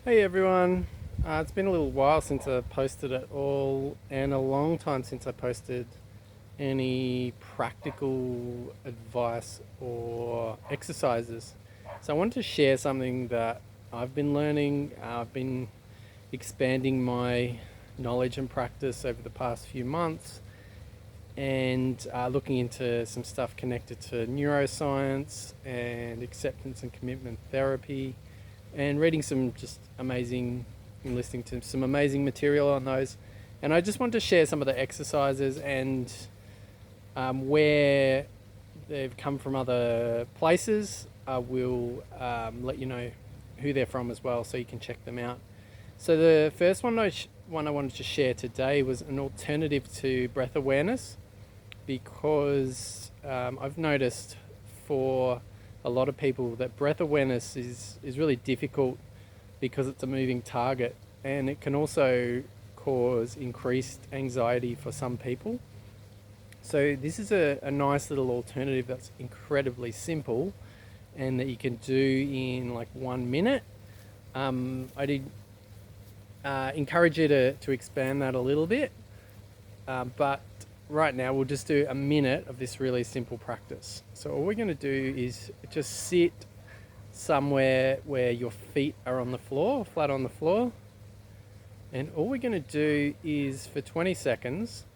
Hey everyone, it's been a little while since I posted at all, and a long time since I posted any practical advice or exercises. So I wanted to share something that I've been learning. I've been expanding my knowledge and practice over the past few months, and looking into some stuff connected to neuroscience and acceptance and commitment therapy, and reading some just amazing and listening to some amazing material on those. And I just want to share some of the exercises and where they've come from other places. I will let you know who they're from as well, so you can check them out. So the first one I wanted to share today was an alternative to breath awareness, because I've noticed for a lot of people that breath awareness is really difficult because it's a moving target, and it can also cause increased anxiety for some people. So this is a nice little alternative that's incredibly simple and that you can do in like 1 minute. I did encourage you to expand that a little bit, but right now we'll just do a minute of this really simple practice. So all we're going to do is just sit somewhere where your feet are on the floor, flat on the floor. And all we're going to do is for 20 seconds,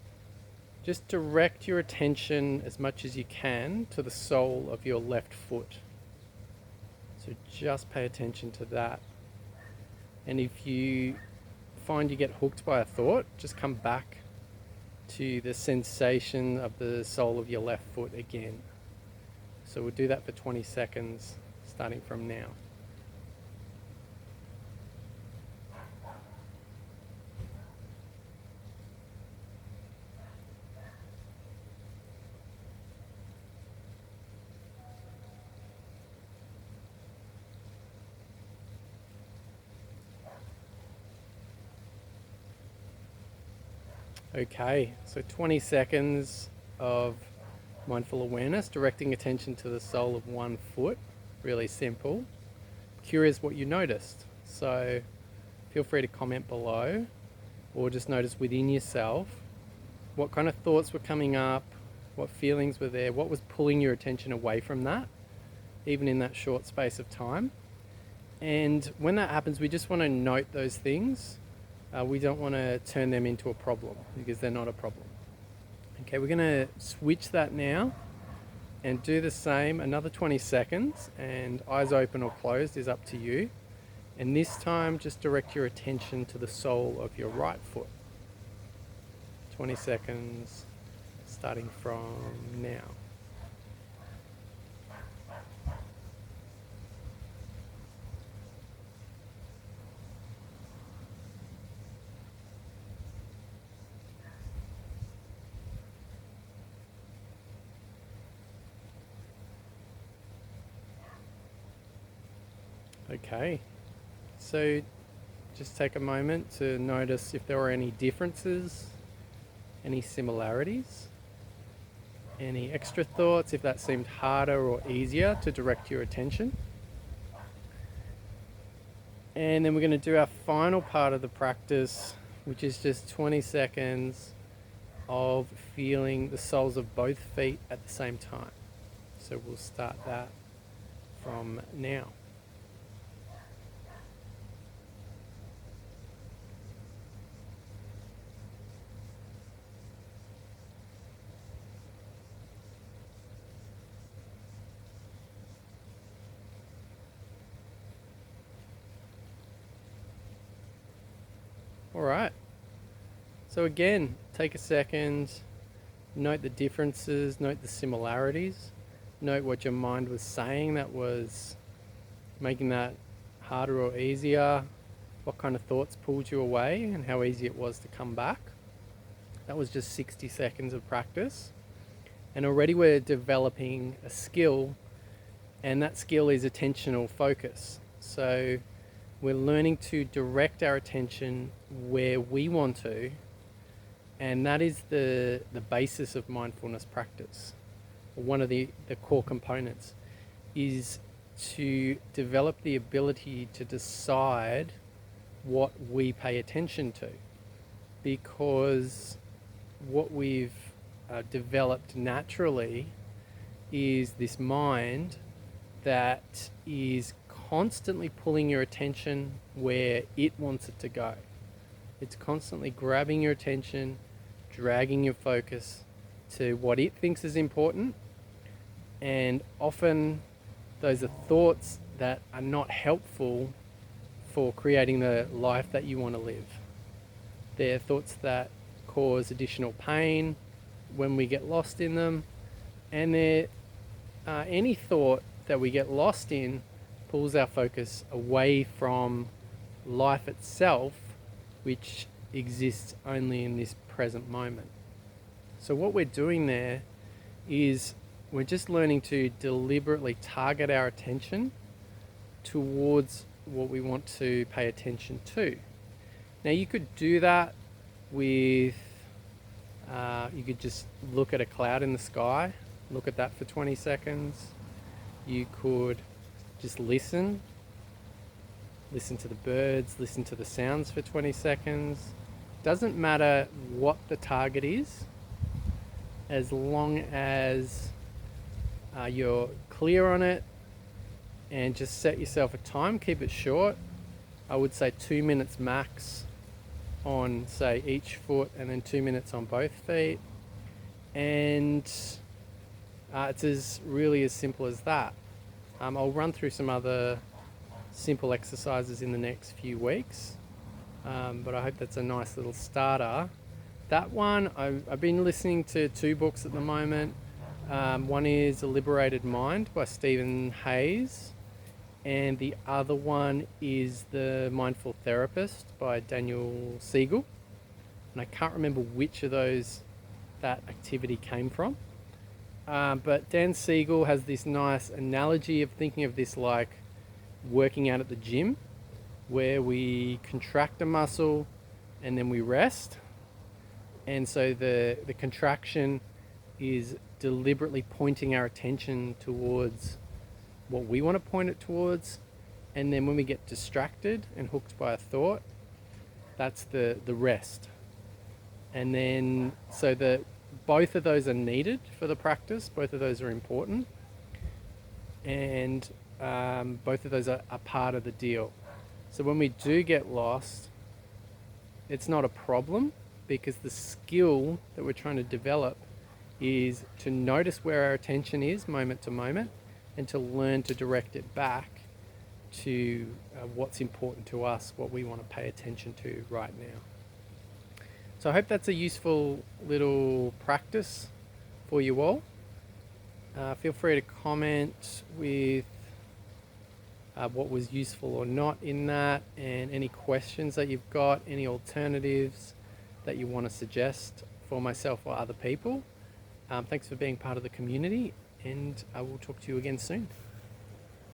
just direct your attention as much as you can to the sole of your left foot. So just pay attention to that. And if you find you get hooked by a thought, just come back to the sensation of the sole of your left foot again. So we'll do that for 20 seconds starting from now. Okay, so 20 seconds of mindful awareness, directing attention to the sole of one foot. Really simple. Curious what you noticed. So feel free to comment below, or just notice within yourself what kind of thoughts were coming up, what feelings were there, what was pulling your attention away from that, even in that short space of time. And when that happens, we just want to note those things. We don't want to turn them into a problem, because they're not a problem. Okay, we're going to switch that now and do the same another 20 seconds, and eyes open or closed is up to you. And this time just direct your attention to the sole of your right foot. 20 seconds starting from now. Okay, so just take a moment to notice if there are any differences, any similarities, any extra thoughts, if that seemed harder or easier to direct your attention. And then we're going to do our final part of the practice, which is just 20 seconds of feeling the soles of both feet at the same time. So we'll start that from now. All right. So again, take a second, note the differences, note the similarities, note what your mind was saying that was making that harder or easier, what kind of thoughts pulled you away, and how easy it was to come back. That was just 60 seconds of practice. And already we're developing a skill, and that skill is attentional focus. So we're learning to direct our attention where we want to, and that is the basis of mindfulness practice. One of the core components is to develop the ability to decide what we pay attention to, because what we've developed naturally is this mind that is constantly pulling your attention where it wants it to go. It's constantly grabbing your attention, dragging your focus to what it thinks is important, and often those are thoughts that are not helpful for creating the life that you want to live. They're thoughts that cause additional pain when we get lost in them, and any thought that we get lost in pulls our focus away from life itself, which exists only in this present moment. So what we're doing there is we're just learning to deliberately target our attention towards what we want to pay attention to. Now you could do that with, you could just look at a cloud in the sky, look at that for 20 seconds. You could just listen to the birds, listen to the sounds for 20 seconds. Doesn't matter what the target is, as long as you're clear on it, and just set yourself a time, keep it short. I would say 2 minutes max on, say, each foot, and then 2 minutes on both feet. And it's really as simple as that. I'll run through some other simple exercises in the next few weeks, but I hope that's a nice little starter. That one, I've been listening to 2 books at the moment. One is A Liberated Mind by Stephen Hayes, and the other one is The Mindful Therapist by Daniel Siegel. And I can't remember which of those that activity came from. But Dan Siegel has this nice analogy of thinking of this like working out at the gym, where we contract a muscle and then we rest. And so the contraction is deliberately pointing our attention towards what we want to point it towards. And then when we get distracted and hooked by a thought, that's the rest. And then, so both of those are needed for the practice. Both of those are important. And both of those are part of the deal. So when we do get lost, it's not a problem, because the skill that we're trying to develop is to notice where our attention is moment to moment, and to learn to direct it back to what's important to us, what we want to pay attention to right now. So I hope that's a useful little practice for you all. Feel free to comment with what was useful or not in that, and any questions that you've got, any alternatives that you want to suggest for myself or other people. Thanks for being part of the community, and I will talk to you again soon.